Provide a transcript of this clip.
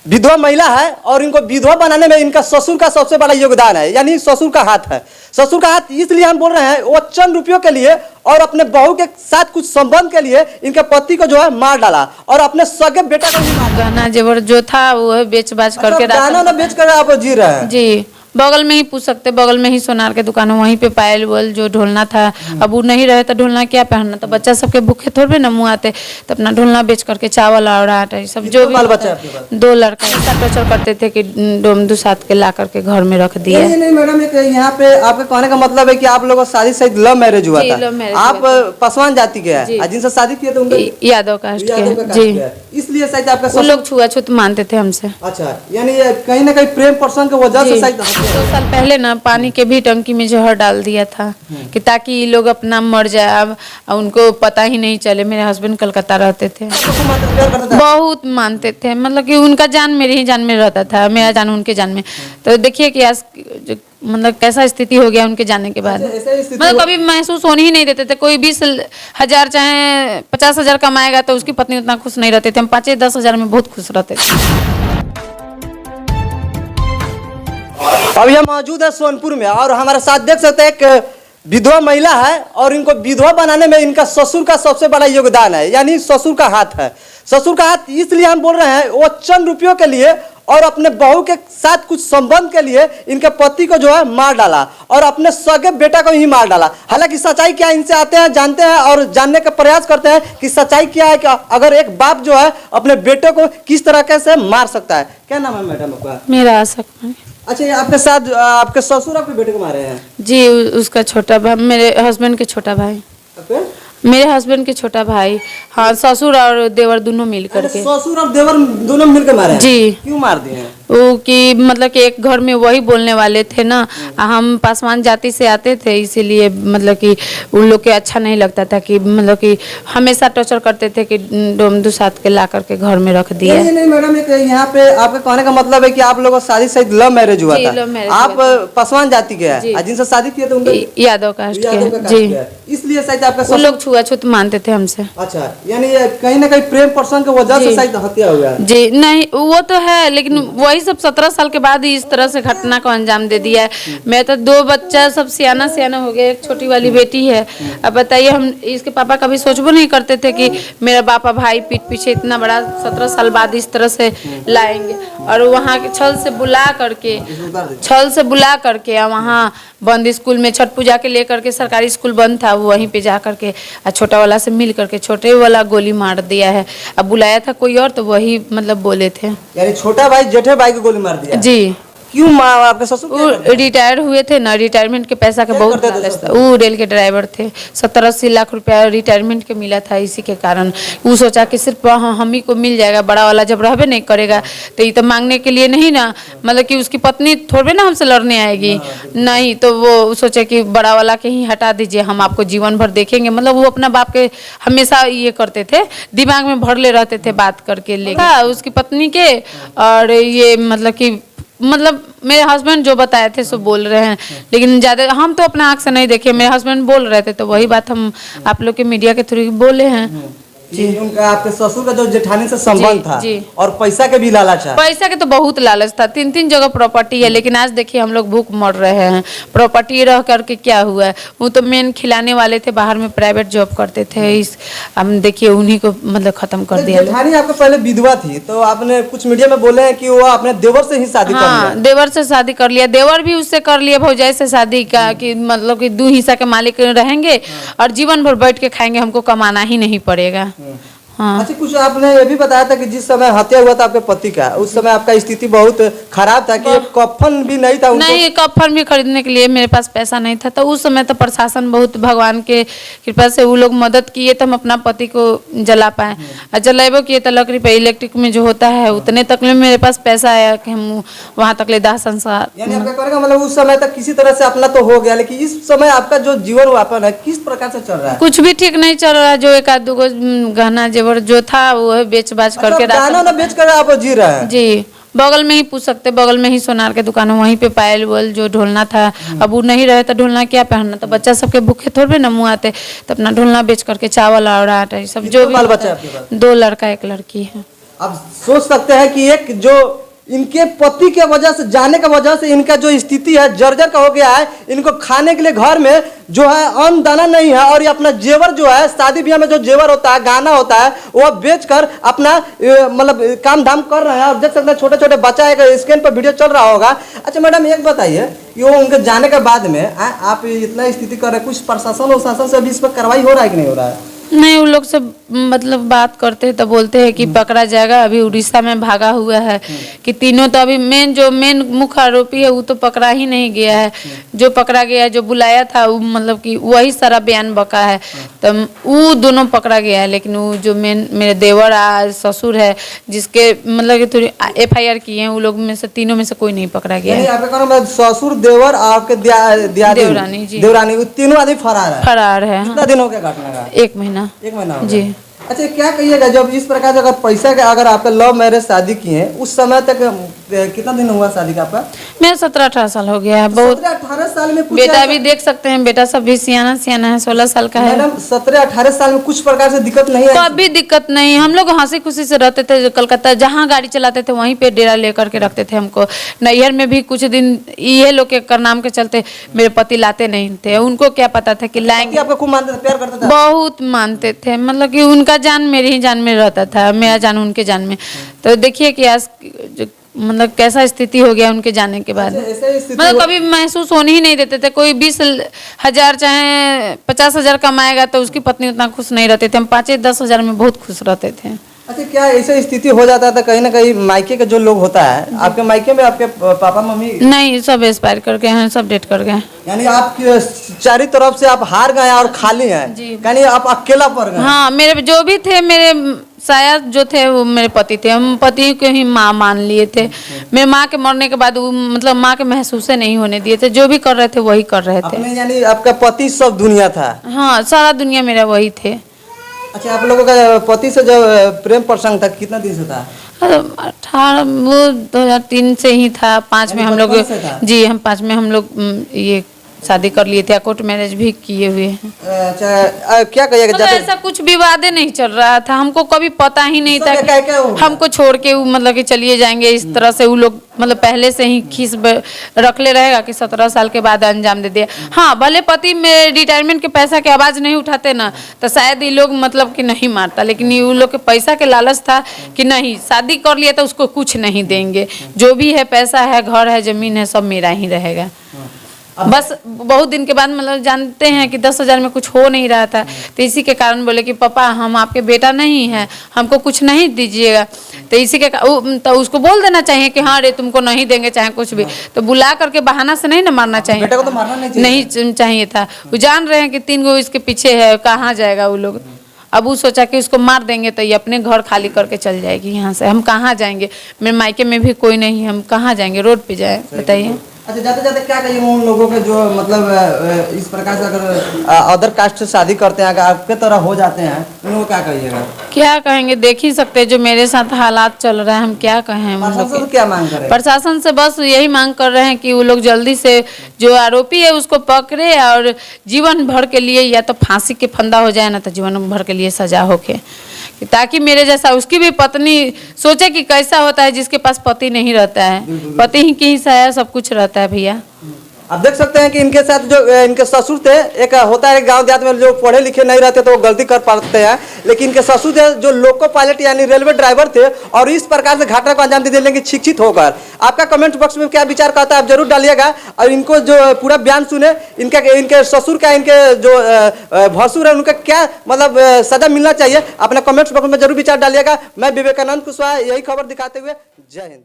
विधवा महिला है और इनको विधवा बनाने में इनका ससुर का सबसे बड़ा योगदान है, यानी ससुर का हाथ है। ससुर का हाथ इसलिए हम बोल रहे हैं, वो चंद रुपयों के लिए और अपने बहू के साथ कुछ संबंध के लिए इनके पति को जो है मार डाला और अपने सगे बेटा को भी मार। गहना जेवर जो था वो बेच बाच करके गहना ना बेच कर आप जी रहे हैं? जी, बगल में ही पूछ सकते, बगल में ही सोनार के दुकान है, वहीं पे पायल वोल जो ढोलना था। अब वो नहीं रहे तो ढोलना क्या पहनना, तो बच्चा सबके भूखे थोड़े ना मुँह आते, तो अपना ढोलना बेच करके चावल और आटा सब जो भी। बाल बच्चा आपके पास? 2 लड़का ऐसा टॉर्चर करते थे कि डोम दुसात के ला करके घर में रख दिया। नहीं मैडम, यहाँ पे आपके कहने का मतलब है कि आप लोगों का शादी शायद लव मैरिज हुआ था। आप पासवान जाति के हैं, जिनसे शादी किए थे यादव कास्ट के जी, इसलिए शायद आपका वो लोग छुआछूत मानते थे हमसे। अच्छा, यानी कहीं ना कहीं प्रेम प्रसंग की वजह से शायद 2 साल पहले ना पानी के भी टंकी में जहर डाल दिया था कि ताकि ये लोग अपना मर जाए। अब उनको पता ही नहीं चले। मेरे हस्बैंड कलकत्ता रहते थे, बहुत मानते थे, मतलब कि उनका जान मेरी ही जान में रहता था, मेरा जान उनके जान में। तो देखिए कि आज मतलब कैसा स्थिति हो गया उनके जाने के बाद। मतलब कभी महसूस होने ही नहीं देते थे। कोई 20,000 चाहे 50,000 कमाएगा तो उसकी पत्नी उतना खुश नहीं रहते थे। हम 5-10 हज़ार में बहुत खुश रहते थे। अभी हम मौजूद है सोनपुर में और हमारे साथ देख सकते हैं एक विधवा महिला है और इनको विधवा बनाने में इनका ससुर का सबसे बड़ा योगदान है, यानी ससुर का हाथ है। ससुर का हाथ इसलिए हम बोल रहे हैं, वो चंद रुपयों के लिए और अपने बहू के साथ कुछ संबंध के लिए इनके पति को जो है मार डाला और अपने सगे बेटा को ही मार डाला। हालांकि सच्चाई क्या, इनसे आते हैं, जानते हैं और जानने का प्रयास करते हैं कि सच्चाई क्या है, कि अगर एक बाप जो है अपने बेटे को किस तरीके से मार सकता है। क्या नाम है मैडम आपका? मेरा आशा। अच्छा, ये आपके साथ आपके ससुर आपके बेटे को मारे हैं? जी, उसका छोटा भाई, मेरे हस्बैंड के छोटा भाई। मेरे हस्बैंड के छोटा भाई, हाँ, ससुर और देवर दोनों मिल करके। ससुर और देवर दोनों मिलकर मारे हैं? जी। क्यों मार दिए हैं? वो कि मतलब कि एक घर में वही बोलने वाले थे ना, हम पासवान जाति से आते थे, इसीलिए मतलब कि उन लोग के अच्छा नहीं लगता था कि मतलब कि हमेशा टॉर्चर करते थे कि डोम दुसात के ला करके घर में रख दिया। नहीं मैडम, यहाँ पे आपके कहने का मतलब है कि आप लोगों का शादी शायद लव मैरिज हुआ था। आप पासवान जाति के हैं, जिनसे शादी किए थे यादव कास्ट के जी, इसलिए शायद आपका वो लोग छुआछूत मानते थे हमसे। अच्छा, यानी कहीं ना कहीं प्रेम प्रसंग की वजह से शायद हत्या हुआ है? जी नहीं, वो तो है, लेकिन वही सब 17 साल के बाद ही इस तरह से घटना को अंजाम दे दिया है। मैं तो 2 बच्चा सब सियाना हो गया, एक छोटी वाली बेटी है। अब बताइए, हम इसके पापा कभी सोचबो नहीं करते थे कि मेरा बापा भाई पीठ पीछे इतना बड़ा 17 साल बाद इस तरह से लाएंगे। और वहाँ के छल से बुला करके वहाँ बंद स्कूल में छठ पूजा के लेकर के, सरकारी स्कूल बंद था, वहीं पे जा करके छोटा वाला से मिल करके छोटे वाला गोली मार दिया है। अब बुलाया था कोई और तो वही मतलब बोले थे, यानी छोटा भाई जेठे भाई को गोली मार दिया जी। क्यों आपके ससुर रिटायर हुए थे ना, रिटायरमेंट के पैसा का बहुत लालच था। वो रेल के ड्राइवर थे, 70-80 लाख रुपया रिटायरमेंट के मिला था। इसी के कारण वो सोचा कि सिर्फ हम ही को मिल जाएगा, बड़ा वाला जब रहबे नहीं करेगा तो ये तो मांगने के लिए नहीं ना, मतलब कि उसकी पत्नी थोड़े ना हमसे लड़ने आएगी, नहीं। तो वो सोचे कि बड़ा वाला के ही हटा दीजिए, हम आपको जीवन भर देखेंगे। मतलब वो अपना बाप के हमेशा ये करते थे, दिमाग में भरले रहते थे बात करके लेके उसकी पत्नी के। और ये मतलब मेरे हस्बैंड जो बताए थे सो बोल रहे हैं, लेकिन ज़्यादा हम तो अपना आँख से नहीं देखे, मेरे हस्बैंड बोल रहे थे तो वही बात हम आप लोग के मीडिया के थ्रू बोले हैं। जी, उनका आपके ससुर का जो जेठानी से संबंध था जी। और पैसा के भी लालच है? पैसा के तो बहुत लालच था, 3-3 जगह प्रॉपर्टी है, लेकिन आज देखिए हम लोग भूख मर रहे हैं। प्रॉपर्टी रह करके क्या हुआ है, वो तो मेन खिलाने वाले थे, बाहर में प्राइवेट जॉब करते थे। हम देखिए उन्हीं को मतलब खत्म कर दिया। जेठानी आपको पहले विधवा थी, तो आपने कुछ मीडिया में बोले हैं कि वो अपने देवर से ही शादी कर लिया। देवर से शादी कर लिया, देवर भी उससे कर लिया भौजाई से शादी का, कि मतलब कि 2 हिस्सा के मालिक रहेंगे और जीवन भर बैठ के खाएंगे, हमको कमाना ही नहीं पड़ेगा। हाँ। अच्छा, कुछ आपने ये भी बताया था कि जिस समय हत्या हुआ था आपके पति का, उस समय आपका स्थिति बहुत खराब था कि कफन भी नहीं था उनको? नहीं, कफन भी खरीदने के लिए मेरे पास पैसा नहीं था। तो उस समय तो प्रशासन बहुत भगवान के कृपा से वो लोग मदद किए तो हम अपना पति को जला पाए। और जलाबो किए तो लकड़ी पे इलेक्ट्रिक में जो होता है उतने तक में मेरे पास पैसा आया कि हम वहाँ तक ले दाह संस्कार। यानी आपका कहने का मतलब उस समय तक किसी तरह से अपना तो हो गया, लेकिन इस समय आपका जो जीवन यापन है किस प्रकार से चल रहा है? कुछ भी ठीक नहीं चल रहा है। जो 1-2 गहना जेवर जो था वो बेच बाच करके गहना ना बेच कर आप जी रहे हैं? जी, बगल में ही पूछ सकते, बगल में ही सोनार के दुकान है, वहीं पे पायल वोल जो ढोलना था। अब वो नहीं रहे तो ढोलना क्या पहनना, तो बच्चा सबके भूखे थोड़े ना मुँह आते, तो अपना ढोलना बेच करके चावल और आटा सब जो भी। बाल बच्चा आपके पास? 2 लड़का 1 लड़की है। अब सोच सकते हैं कि एक जो इनके पति के वजह से जाने की वजह से इनका जो स्थिति है जर्जर का हो गया है। इनको खाने के लिए घर में जो है अन्न दाना नहीं है और ये अपना जेवर जो है शादी ब्याह में जो जेवर होता है गहना होता है वह बेचकर अपना मतलब काम धाम कर रहे हैं। और देख सकते हैं छोटे छोटे बच्चा एक स्क्रीन पर वीडियो चल रहा होगा। अच्छा मैडम एक बताइए कि वो उनके जाने के बाद में आप इतना स्थिति कर रहे हैं, कुछ प्रशासन और शासन से अभी इस पर कार्रवाई हो रहा है कि नहीं हो रहा है? नहीं, उन लोग से मतलब बात करते हैं तो बोलते हैं कि पकड़ा जाएगा। अभी उड़ीसा में भागा हुआ है कि तीनों तो अभी मेन मुख्य आरोपी है वो तो पकड़ा ही नहीं गया है। जो पकड़ा गया है जो बुलाया था वो मतलब कि वही सारा बयान बका है तो वो दोनों पकड़ा गया है। लेकिन वो जो मेरे देवर ससुर है जिसके मतलब कि थोड़ी FIR किए हैं वो लोग में से तीनों में से कोई नहीं पकड़ा गया है। ससुर देवर आपके देवरानी जी देवरानी तीनों आदमी फरार है। फरार है। कितना दिन हो गया घटना का? 1 महीना। 1 महीना हो जी। गया। अच्छा क्या कहिएगा जब इस प्रकार से अगर पैसा का अगर आपका लव मैरिज शादी की है उस समय तक कितना दिन हुआ शादी का आपका? मेरा 17-18 साल हो गया है। बहुत 17-18 साल में बेटा भी देख सकते हैं, बेटा सब भी सियाना है, 16 साल का है। मैडम 17-18 साल में कुछ प्रकार से दिक्कत नहीं है? कभी दिक्कत नहीं। हम लोग हंसी खुशी से रहते थे। कलकत्ता जहाँ गाड़ी चलाते थे वहीं पे डेरा लेकर के रखते थे हमको। नैहर में भी कुछ दिन ये लोग के नाम के चलते मेरे पति लाते नहीं थे। उनको क्या पता था कि लाएंगे। आपको खूब मानते थे, प्यार करते थे? बहुत मानते थे, मतलब कि उनका जान मेरी ही जान में रहता था, मेरा जान उनके जान में। तो देखिए कि आज मतलब कैसा स्थिति हो गया उनके जाने के बाद। मतलब कभी महसूस होने ही नहीं देते थे। कोई 20,000 चाहे 50,000 कमाएगा तो उसकी पत्नी उतना खुश नहीं रहते थे। हम 5-10 हज़ार में बहुत खुश रहते थे। अच्छा क्या ऐसा स्थिति हो जाता था कहीं ना कहीं मायके के जो लोग होता है आपके मायके में आपके पापा मम्मी? नहीं, सब एक्सपायर कर गए हैं, सब डेट कर गए। यानी आप चारों तरफ से आप हार गए और खाली हैं, यानी आप अकेला पड़ गए? हाँ, मेरे जो भी थे मेरे शायद जो थे वो मेरे पति थे। हम पति को ही माँ मान लिए थे। मेरे माँ के मरने के बाद वो मतलब माँ के महसूस नहीं होने दिए थे। जो भी कर रहे थे वही कर रहे थे। यानी आपका पति सब दुनिया था? हाँ, सारा दुनिया मेरा वही थे। अच्छा आप लोगों का पति से जो प्रेम प्रसंग था कितना दिन से था? 18 वो 2003 से ही था। 5 में हम लोग जी हम 5 में हम लोग ये शादी कर लिए थे। कोर्ट मैरिज भी किए हुए हैं। अच्छा क्या कहिएगा? मतलब ऐसा कुछ विवाद नहीं चल रहा था। हमको कभी पता ही नहीं था कि हमको छोड़ के वो मतलब कि चलिए जाएंगे इस तरह से। वो लोग मतलब पहले से ही खीस रख ले रहेगा कि 17 साल के बाद अंजाम दे दिया। हाँ, भले पति में रिटायरमेंट के पैसा के आवाज नहीं उठाते ना तो शायद ये लोग मतलब कि नहीं मारता। लेकिन ये लोग के पैसा के लालच था कि नहीं शादी कर लिया तो उसको कुछ नहीं देंगे। जो भी है पैसा है, घर है, जमीन है, सब मेरा ही रहेगा। बस बहुत दिन के बाद मतलब जानते हैं कि 10,000 में कुछ हो नहीं रहा था। तो इसी के कारण बोले कि पापा हम आपके बेटा नहीं हैं, हमको कुछ नहीं दीजिएगा। तो इसी के तो उसको बोल देना चाहिए कि हाँ रे तुमको नहीं देंगे चाहे कुछ भी। तो बुला करके बहाना से नहीं ना मारना चाहिए। बेटा को तो मारना नहीं चाहिए था। वो जान रहे हैं कि 3 गो इसके पीछे है, कहाँ जाएगा वो लोग। अब वो सोचा कि उसको मार देंगे तो ये अपने घर खाली करके चल जाएगी यहाँ से। हम कहाँ जाएंगे? मेरे मायके में भी कोई नहीं, हम कहाँ जाएंगे? रोड पे जाए बताइए। अच्छा जाते जाते क्या कहिए उन लोगों के जो मतलब इस प्रकार से अगर अदर कास्ट से शादी करते हैं अगर आपके तरह हो जाते हैं उनको क्या कहिएगा? क्या कहेंगे? देख ही सकते हैं जो मेरे साथ हालात चल रहे हैं। हम क्या कहें? प्रशासन क्या मांग कर रहे हैं? प्रशासन से बस यही मांग कर रहे हैं कि वो लोग जल्दी से जो आरोपी है उसको पकड़े और जीवन भर के लिए या तो फांसी के फंदा हो जाए ना तो जीवन भर के लिए सजा होके, ताकि मेरे जैसा उसकी भी पत्नी सोचे कि कैसा होता है जिसके पास पति नहीं रहता है। पति ही की सहायता सब कुछ रहता है भैया। आप देख सकते हैं कि इनके साथ जो इनके ससुर थे, एक होता है गांव देहात में जो पढ़े लिखे नहीं रहते तो वो गलती कर पाते हैं। लेकिन इनके ससुर थे जो लोको पायलट यानी रेलवे ड्राइवर थे और इस प्रकार से घटना को अंजाम दे दिए लेकिन शिक्षित होकर। आपका कमेंट बॉक्स में क्या विचार करता है आप जरूर डालिएगा। और इनको जो पूरा बयान सुने, इनके ससुर का, इनके जो भसुर है उनका क्या मतलब सजा मिलना चाहिए, अपने कमेंट्स बॉक्स में जरूर विचार डालिएगा। मैं विवेकानंद कुशवाहा, यही खबर दिखाते हुए जय हिंद।